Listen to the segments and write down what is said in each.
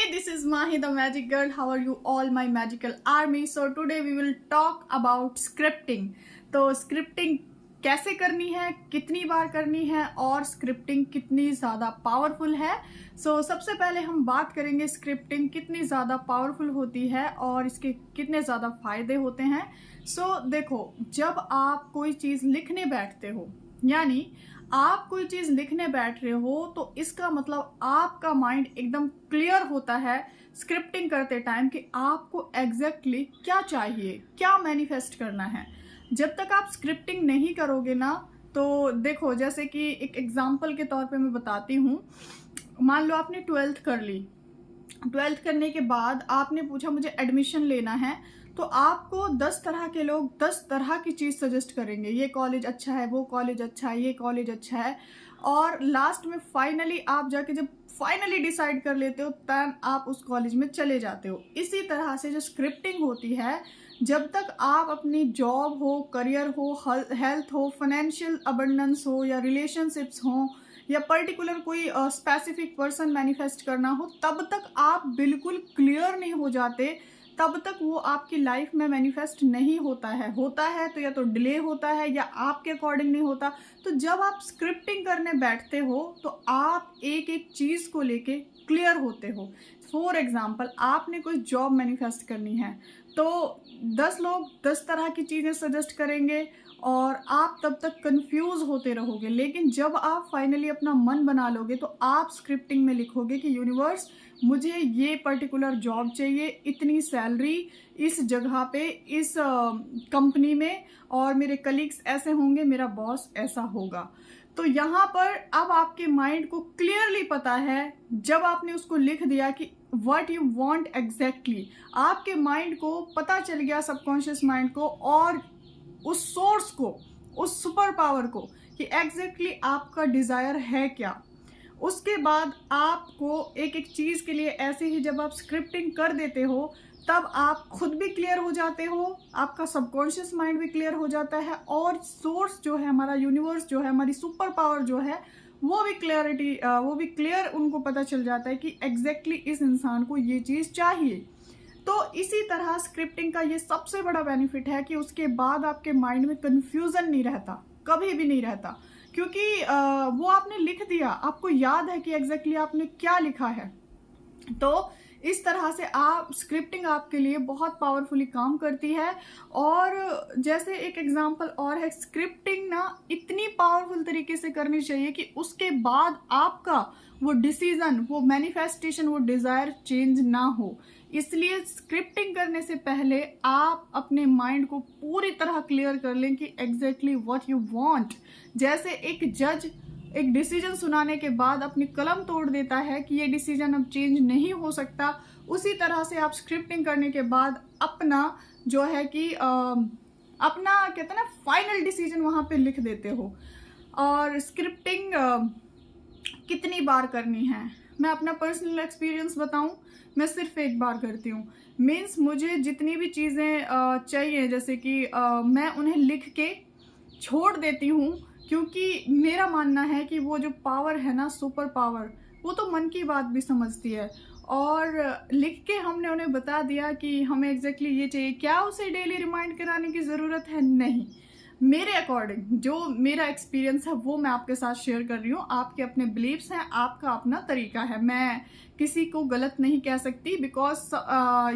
Hey, this is Mahi the Magic Girl. How are you all my magical army? So today we will talk about scripting. तो scripting कैसे करनी है, कितनी बार करनी है और स्क्रिप्टिंग कितनी ज़्यादा पावरफुल है। सबसे पहले हम बात करेंगे स्क्रिप्टिंग कितनी ज़्यादा पावरफुल होती है और इसके कितने ज़्यादा फायदे होते हैं। देखो, जब आप कोई चीज़ लिखने बैठते हो, यानी आप कोई चीज लिखने बैठ रहे हो, तो इसका मतलब आपका माइंड एकदम क्लियर होता है स्क्रिप्टिंग करते टाइम कि आपको एग्जैक्टली क्या चाहिए, क्या मैनिफेस्ट करना है। जब तक आप स्क्रिप्टिंग नहीं करोगे ना, तो देखो, जैसे कि एक एग्जांपल के तौर पे मैं बताती हूँ। मान लो आपने 12th कर ली। 12th करने के बाद आपने पूछा मुझे एडमिशन लेना है, तो आपको 10 तरह के लोग 10 तरह की चीज़ सजेस्ट करेंगे। ये कॉलेज अच्छा है, वो कॉलेज अच्छा है, ये कॉलेज अच्छा है, और लास्ट में फाइनली आप जाके जब फाइनली डिसाइड कर लेते हो, तब आप उस कॉलेज में चले जाते हो। इसी तरह से जो स्क्रिप्टिंग होती है, जब तक आप अपनी जॉब हो, करियर हो, हेल्थ हो, फाइनेंशियल अबंडेंस हो, या रिलेशनशिप्स हो, या पर्टिकुलर कोई स्पेसिफिक पर्सन मैनिफेस्ट करना हो, तब तक आप बिल्कुल क्लियर नहीं हो जाते, तब तक वो आपकी लाइफ में मैनिफेस्ट नहीं होता है तो या तो डिले होता है या आपके अकॉर्डिंग नहीं होता। तो जब आप स्क्रिप्टिंग करने बैठते हो, तो आप एक एक चीज़ को लेके क्लियर होते हो। फॉर एग्जाम्पल, आपने कोई जॉब मैनिफेस्ट करनी है, तो 10 लोग 10 तरह की चीज़ें सजेस्ट करेंगे और आप तब तक कंफ्यूज होते रहोगे। लेकिन जब आप फाइनली अपना मन बना लोगे, तो आप स्क्रिप्टिंग में लिखोगे कि यूनिवर्स, मुझे ये पर्टिकुलर जॉब चाहिए, इतनी सैलरी, इस जगह पे, इस कंपनी में, और मेरे कलीग्स ऐसे होंगे, मेरा बॉस ऐसा होगा। तो यहाँ पर अब आपके माइंड को क्लियरली पता है, जब आपने उसको लिख दिया कि व्हाट यू वांट एग्जैक्टली, आपके माइंड को पता चल गया, सबकॉन्शियस माइंड को, और उस सोर्स को, उस सुपर पावर को, कि एग्जैक्टली आपका डिजायर है क्या। उसके बाद आपको एक एक चीज के लिए ऐसे ही जब आप स्क्रिप्टिंग कर देते हो, तब आप खुद भी क्लियर हो जाते हो, आपका सबकॉन्शियस माइंड भी क्लियर हो जाता है, और सोर्स जो है, हमारा यूनिवर्स जो है, हमारी सुपर पावर जो है, वो भी क्लियर उनको पता चल जाता है कि एग्जैक्टली इस इंसान को ये चीज चाहिए। तो इसी तरह स्क्रिप्टिंग का ये सबसे बड़ा बेनिफिट है कि उसके बाद आपके माइंड में कंफ्यूजन नहीं रहता, कभी भी नहीं रहता, क्योंकि वो आपने लिख दिया, आपको याद है कि एग्जैक्टली आपने क्या लिखा है। तो इस तरह से आप स्क्रिप्टिंग आपके लिए बहुत पावरफुली काम करती है। और जैसे एक एग्जांपल और है, स्क्रिप्टिंग ना इतनी पावरफुल तरीके से करनी चाहिए कि उसके बाद आपका वो डिसीजन, वो मैनिफेस्टेशन, वो डिजायर चेंज ना हो। इसलिए स्क्रिप्टिंग करने से पहले आप अपने माइंड को पूरी तरह क्लियर कर लें कि एग्जैक्टली व्हाट यू वांट। जैसे एक जज एक डिसीजन सुनाने के बाद अपनी कलम तोड़ देता है कि ये डिसीजन अब चेंज नहीं हो सकता, उसी तरह से आप स्क्रिप्टिंग करने के बाद अपना जो है कि अपना कहते हैं ना फाइनल डिसीजन वहां पे लिख देते हो। और स्क्रिप्टिंग कितनी बार करनी है, मैं अपना पर्सनल एक्सपीरियंस बताऊं, मैं सिर्फ एक बार करती हूँ। मीन्स मुझे जितनी भी चीज़ें चाहिए, जैसे कि मैं उन्हें लिख के छोड़ देती हूँ, क्योंकि मेरा मानना है कि वो जो पावर है ना, सुपर पावर, वो तो मन की बात भी समझती है। और लिख के हमने उन्हें बता दिया कि हमें एग्जैक्टली ये चाहिए, क्या उसे डेली रिमाइंड कराने की ज़रूरत है? नहीं। मेरे अकॉर्डिंग जो मेरा एक्सपीरियंस है वो मैं आपके साथ शेयर कर रही हूँ। आपके अपने बिलीव्स हैं, आपका अपना तरीका है, मैं किसी को गलत नहीं कह सकती। बिकॉज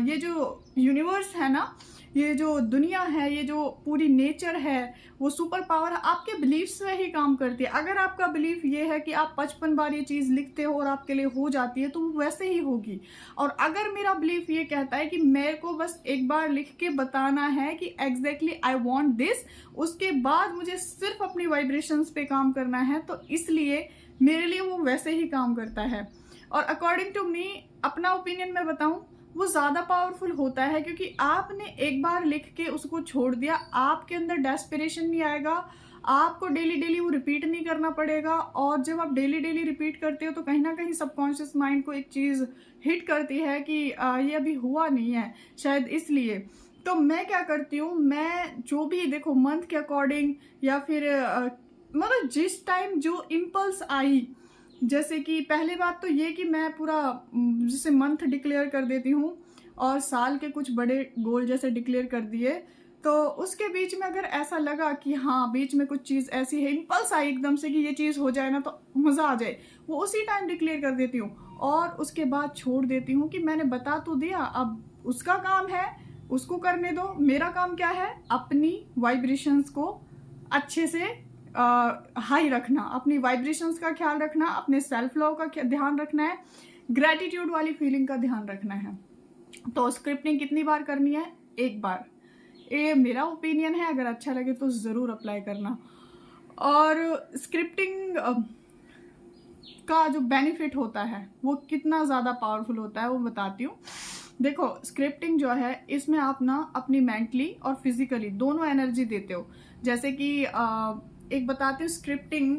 ये जो यूनिवर्स है ना, ये जो दुनिया है, ये जो पूरी नेचर है, वो सुपर पावर आपके बिलीव्स से ही काम करती है। अगर आपका बिलीफ ये है कि आप 55 बार ये चीज़ लिखते हो और आपके लिए हो जाती है, तो वो वैसे ही होगी। और अगर मेरा बिलीफ ये कहता है कि मेरे को बस एक बार लिख के बताना है कि एग्जैक्टली आई वांट दिस, उसके बाद मुझे सिर्फ अपनी वाइब्रेशंस पे काम करना है, तो इसलिए मेरे लिए वो वैसे ही काम करता है। और अकॉर्डिंग टू मी, अपना ओपिनियन मैं बताऊं, वो ज्यादा पावरफुल होता है, क्योंकि आपने एक बार लिख के उसको छोड़ दिया, आपके अंदर डेस्पिरेशन नहीं आएगा, आपको डेली डेली वो रिपीट नहीं करना पड़ेगा। और जब आप डेली डेली रिपीट करते हो, तो कहीं ना कहीं सबकॉन्शियस माइंड को एक चीज हिट करती है कि ये अभी हुआ नहीं है, शायद इसलिए। तो मैं क्या करती हूँ, मैं जो भी, देखो, मंथ के अकॉर्डिंग, या फिर मतलब जिस टाइम जो इम्पल्स आई, जैसे कि पहली बात तो ये कि मैं पूरा जैसे मंथ डिक्लेयर कर देती हूँ और साल के कुछ बड़े गोल जैसे डिक्लेयर कर दिए, तो उसके बीच में अगर ऐसा लगा कि हाँ बीच में कुछ चीज़ ऐसी है, इम्पल्स आई एकदम से कि ये चीज़ हो जाए ना तो मज़ा आ जाए, वो उसी टाइम डिक्लेयर कर देती हूँ और उसके बाद छोड़ देती हूँ कि मैंने बता तो दिया, अब उसका काम है उसको करने दो, मेरा काम क्या है अपनी वाइब्रेशंस को अच्छे से हाई रखना, अपनी वाइब्रेशंस का ख्याल रखना, अपने सेल्फ लव का ध्यान रखना है, ग्रैटिट्यूड वाली फीलिंग का ध्यान रखना है। तो स्क्रिप्टिंग कितनी बार करनी है? एक बार। ये मेरा ओपिनियन है, अगर अच्छा लगे तो ज़रूर अप्लाई करना। और स्क्रिप्टिंग का जो बेनिफिट होता है वो कितना ज़्यादा पावरफुल होता है वो बताती हूँ। देखो स्क्रिप्टिंग जो है इसमें आप ना अपनी मेंटली और फिजिकली दोनों एनर्जी देते हो। जैसे कि एक बताती हूँ स्क्रिप्टिंग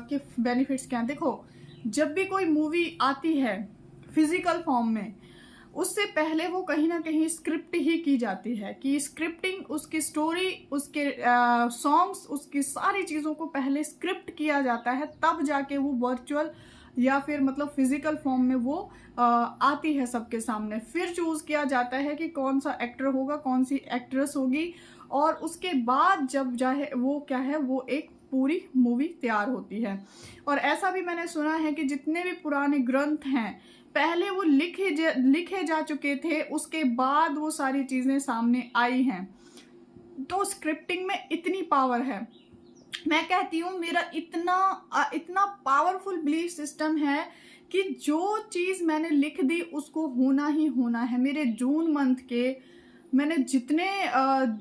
के बेनिफिट्स क्या हैं। देखो जब भी कोई मूवी आती है फिजिकल फॉर्म में, उससे पहले वो कहीं ना कहीं स्क्रिप्ट ही की जाती है कि स्क्रिप्टिंग उसकी स्टोरी, उसके सॉन्ग्स, उसकी सारी चीज़ों को पहले स्क्रिप्ट किया जाता है, तब जाके वो वर्चुअल या फिर मतलब फिजिकल फॉर्म में वो आती है सबके सामने। फिर चूज किया जाता है कि कौन सा एक्टर होगा, कौन सी एक्ट्रेस होगी, और उसके बाद जब चाहे वो क्या है वो एक पूरी मूवी तैयार होती है। और ऐसा भी मैंने सुना है कि जितने भी पुराने ग्रंथ हैं पहले वो लिखे जा चुके थे, उसके बाद वो सारी चीज़ें सामने आई हैं। तो स्क्रिप्टिंग में इतनी पावर है, मैं कहती हूँ मेरा इतना पावरफुल बिलीफ सिस्टम है कि जो चीज़ मैंने लिख दी उसको होना ही होना है। मेरे जून मंथ के मैंने जितने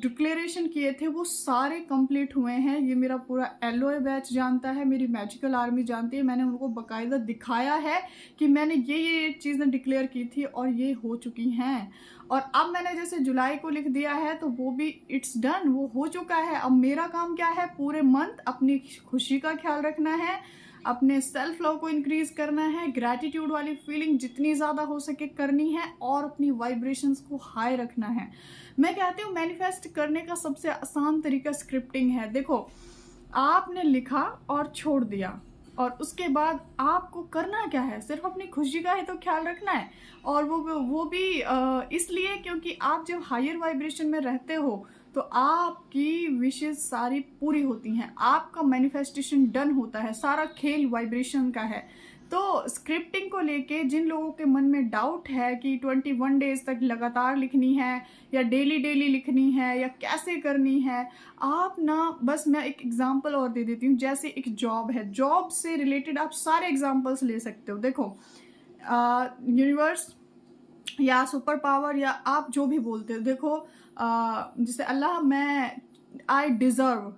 डिक्लेरेशन किए थे वो सारे कंप्लीट हुए हैं। ये मेरा पूरा एलओए बैच जानता है, मेरी मैजिकल आर्मी जानती है, मैंने उनको बाकायदा दिखाया है कि मैंने ये चीज़ें डिक्लेयर की थी और ये हो चुकी हैं। और अब मैंने जैसे जुलाई को लिख दिया है तो वो भी इट्स डन, वो हो चुका है। अब मेरा काम क्या है, पूरे मंथ अपनी खुशी का ख्याल रखना है, अपने सेल्फ लव को इंक्रीज करना है, ग्रैटिट्यूड वाली फीलिंग जितनी ज़्यादा हो सके करनी है और अपनी वाइब्रेशंस को हाई रखना है। मैं कहती हूँ मैनिफेस्ट करने का सबसे आसान तरीका स्क्रिप्टिंग है। देखो आपने लिखा और छोड़ दिया और उसके बाद आपको करना क्या है, सिर्फ अपनी खुशी का ही तो ख्याल रखना है। और वो भी इसलिए क्योंकि आप जब हायर वाइब्रेशन में रहते हो तो आपकी विशेष सारी पूरी होती हैं, आपका मैनिफेस्टेशन डन होता है, सारा खेल वाइब्रेशन का है। तो स्क्रिप्टिंग को लेके जिन लोगों के मन में डाउट है कि 21 डेज तक लगातार लिखनी है या डेली लिखनी है या कैसे करनी है, आप ना बस मैं एक एग्जांपल और दे देती हूँ। जैसे एक जॉब है, जॉब से रिलेटेड आप सारे एग्जांपल्स ले सकते हो। देखो यूनिवर्स या सुपर पावर या आप जो भी बोलते हो, देखो जैसे अल्लाह मैं आई डिज़र्व,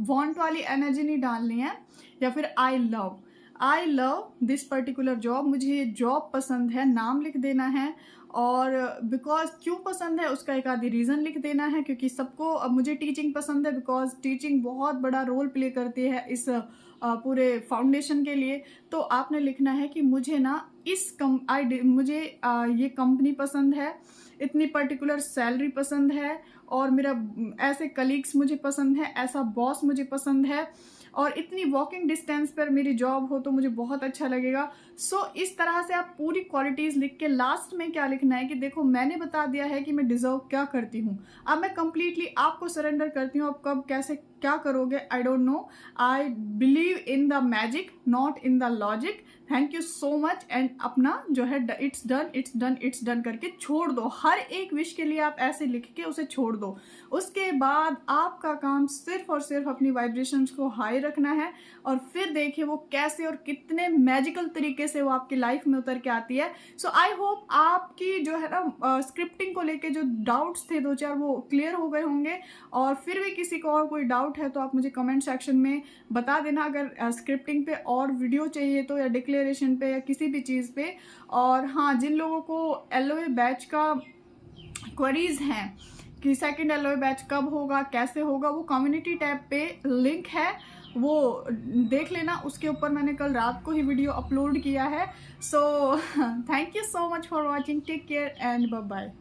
वांट वाली एनर्जी नहीं डालनी है, या फिर I love this particular job, मुझे ये जॉब पसंद है, नाम लिख देना है। और बिकॉज क्यों पसंद है उसका एक आधी रीज़न लिख देना है, क्योंकि सबको अब मुझे टीचिंग पसंद है, बिकॉज टीचिंग बहुत बड़ा रोल प्ले करती है इस पूरे फाउंडेशन के लिए। तो आपने लिखना है कि मुझे ना मुझे ये कंपनी पसंद है, इतनी पर्टिकुलर सैलरी पसंद है, और मेरा ऐसे कलीग्स मुझे पसंद है, ऐसा बॉस मुझे पसंद है, और इतनी वॉकिंग डिस्टेंस पर मेरी जॉब हो तो मुझे बहुत अच्छा लगेगा। सो इस तरह से आप पूरी क्वालिटीज़ लिख के लास्ट में क्या लिखना है कि देखो मैंने बता दिया है कि मैं डिजर्व क्या करती हूँ, अब मैं कंप्लीटली आपको सरेंडर करती हूँ। अब कब कैसे क्या करोगे I don't know, I believe in the magic not in the logic. Thank you so much. And अपना जो है इट्स डन करके छोड़ दो, हर एक विश के लिए आप ऐसे लिख के उसे छोड़ दो। उसके बाद आपका काम सिर्फ और सिर्फ अपनी वाइब्रेशंस को हाई रखना है, और फिर देखिए वो कैसे और कितने मैजिकल तरीके से वो आपकी लाइफ में उतर के आती है। सो आई होप आपकी जो है ना स्क्रिप्टिंग को लेके जो डाउट्स थे 2-4 वो क्लियर हो गए होंगे। और फिर भी किसी को और कोई डाउट है तो आप मुझे कमेंट सेक्शन में बता देना, अगर स्क्रिप्टिंग पे और वीडियो चाहिए तो, या डिक्लेरेशन पे, या किसी भी चीज़ पे। और हाँ, जिन लोगों को एलओए बैच का क्वेरीज हैं कि सेकंड एलओए बैच कब होगा, कैसे होगा, वो कम्युनिटी टैब पे लिंक है, वो देख लेना। उसके ऊपर मैंने कल रात को ही वीडियो अपलोड किया है। So thank you so much for watching, take care and bye bye.